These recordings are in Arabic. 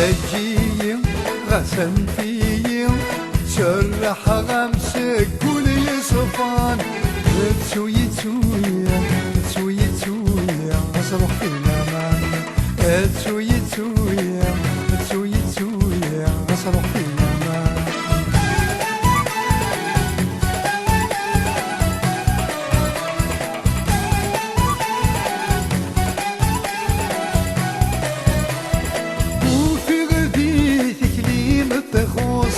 أجي غسن فيي شرح غمسك كل يصفان تسوي تسويا تسوي تسويا أصرخ في الأمان تسوي تسويا تسوي تسويا أصرخ في الأمان وفي غديثك لي متخوص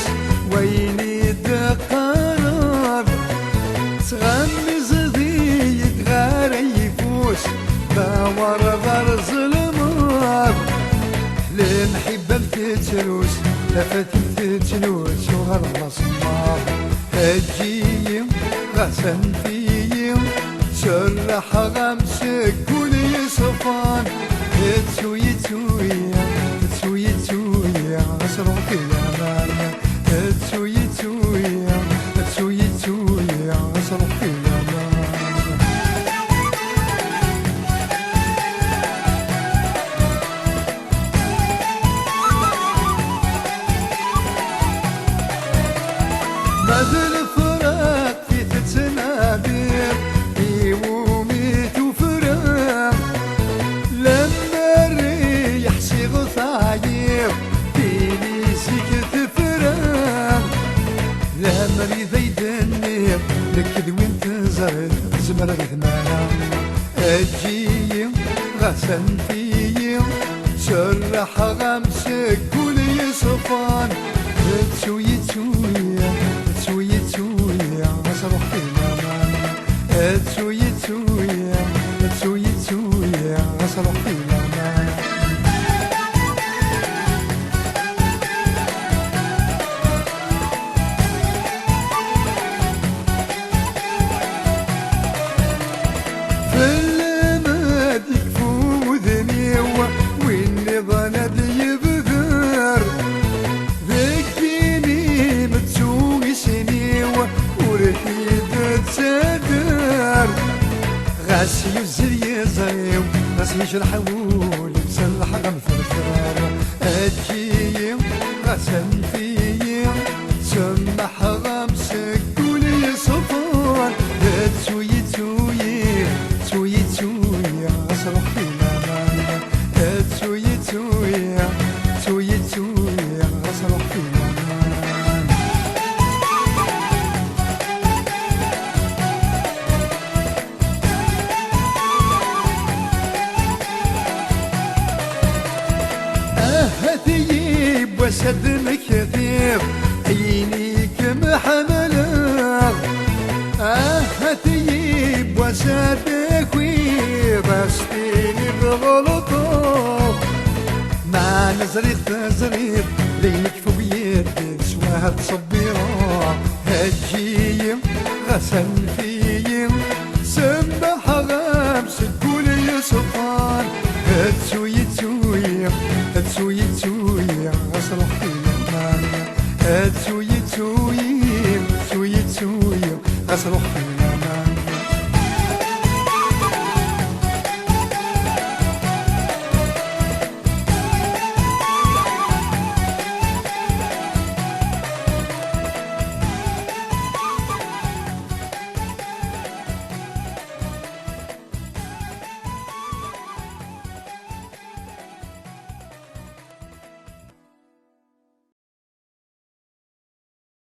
ويني دقرار تغمز ذيك غار يفوس باور غار ظلمار لنحب بتتروس لفت بتتلوس وغار مصمار هجي غسن فيي شرح غمسك كل يصفان تسوي تسويا تسوي تسويا أسرع في الأمان تسوي تسويا تسوي تسويا أسرع في الأمان ماذا الفراق في تتنابير يوميت وفراق لما الريح صيغ ثاير فيني سكت فراق لما ريض النير لك وين تزرد زمر غثمانا أجي غسن فيي شرح غمسك كل يصفان تسوي تسويا تسوي تسويا أصرخ في الأمان تسوي تسويا تسوي تسويا أصرخ في الأمان في الماد يكفو ذني وإني ظند يبذر ذكيني متسوي سني ورحيد تسدر غاسي يزر يزريو غاسي يجرح ولي مسلح غنفرفر أجي غسن فيي سمح غمسك كل صفار تسوي تسوي تسوي تسوي أصرخ في الأمان تسوي تسوي تسوي تسوي أصرخ في الأمان أهتيب وسد مكثير عينيك محملة أهتيب وسد كوير أستيني بغلطه مع نزريق تزريق ليك فوق يدي سواها تصبيرا هجي غسن فيي سمح غمس كل يصفان تسوي تسوي تسوي تسوي أصرخ في الأمان